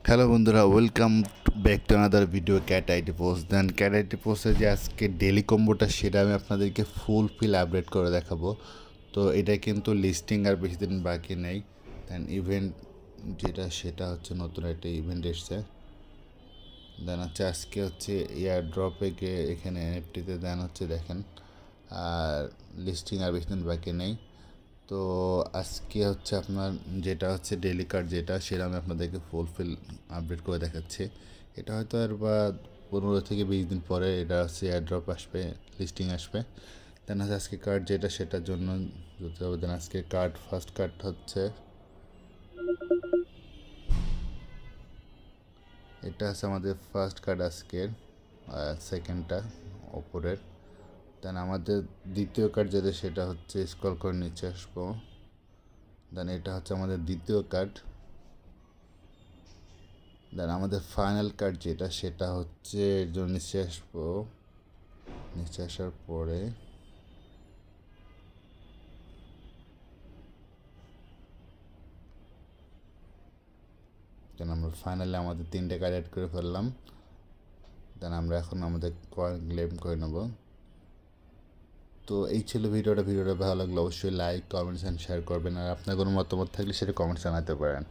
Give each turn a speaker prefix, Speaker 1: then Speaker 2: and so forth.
Speaker 1: Hello বন্ধুরা, welcome back to another video cat IT post. Then cat IT পোস্টের যে আজকে ডেলি কম্বোটা সেটা আমি আপনাদেরকে ফুল আপডেট করে দেখাবো। তো এটা কিন্তু লিস্টিং আর বেশি দিন বাকি নেই। দেন ইভেন্ট যেটা সেটা হচ্ছে নতুন একটা ইভেন্ট এসছে। দেন হচ্ছে আজকে হচ্ছে এয়ার ড্রপে গিয়ে এখানে এনএফটিতে দেন হচ্ছে দেখেন, আর লিস্টিং আর বেশি দিন বাকি নেই। তো আজকে হচ্ছে আপনার যেটা হচ্ছে ডেইলি কার্ড যেটা সেটা আমি আপনাদেরকে ফুলফিল আপডেট করে দেখাচ্ছি। এটা হয়তো আর বা 15 থেকে 20 দিন পরে এটা হচ্ছে এয়ারড্রপ আসবে, লিস্টিং আসবে। দেন হচ্ছে আজকে কার্ড যেটা সেটার জন্য যেতে হবে। দেন আজকে কার্ড ফার্স্ট কার্ড হচ্ছে এটা হচ্ছে আমাদের ফার্স্ট কার্ড আজকের, সেকেন্ডটা ওপরের। দেন আমাদের দ্বিতীয় কার্ড যেটা সেটা হচ্ছে স্ক্রল করে নিচে আসবো। দেন এটা হচ্ছে আমাদের দ্বিতীয় কার্ড। দেন আমাদের ফাইনাল কার্ড যেটা সেটা হচ্ছে এর জন্য নিচে আসবো। নিচে আসার পরে দেন আমরা ফাইনালি আমাদের 3টে কার্ড অ্যাড করে ফেললাম। দেন আমরা এখন আমাদের কয়েন ক্লেম করে নেব। তো এই ছিল ভিডিওটা ভালো লাগলে অবশ্যই লাইক, কমেন্টস অ্যান্ড শেয়ার করবেন। আর আপনার কোনো মতামত থাকলে সেটা কমেন্টস জানাতে পারেন।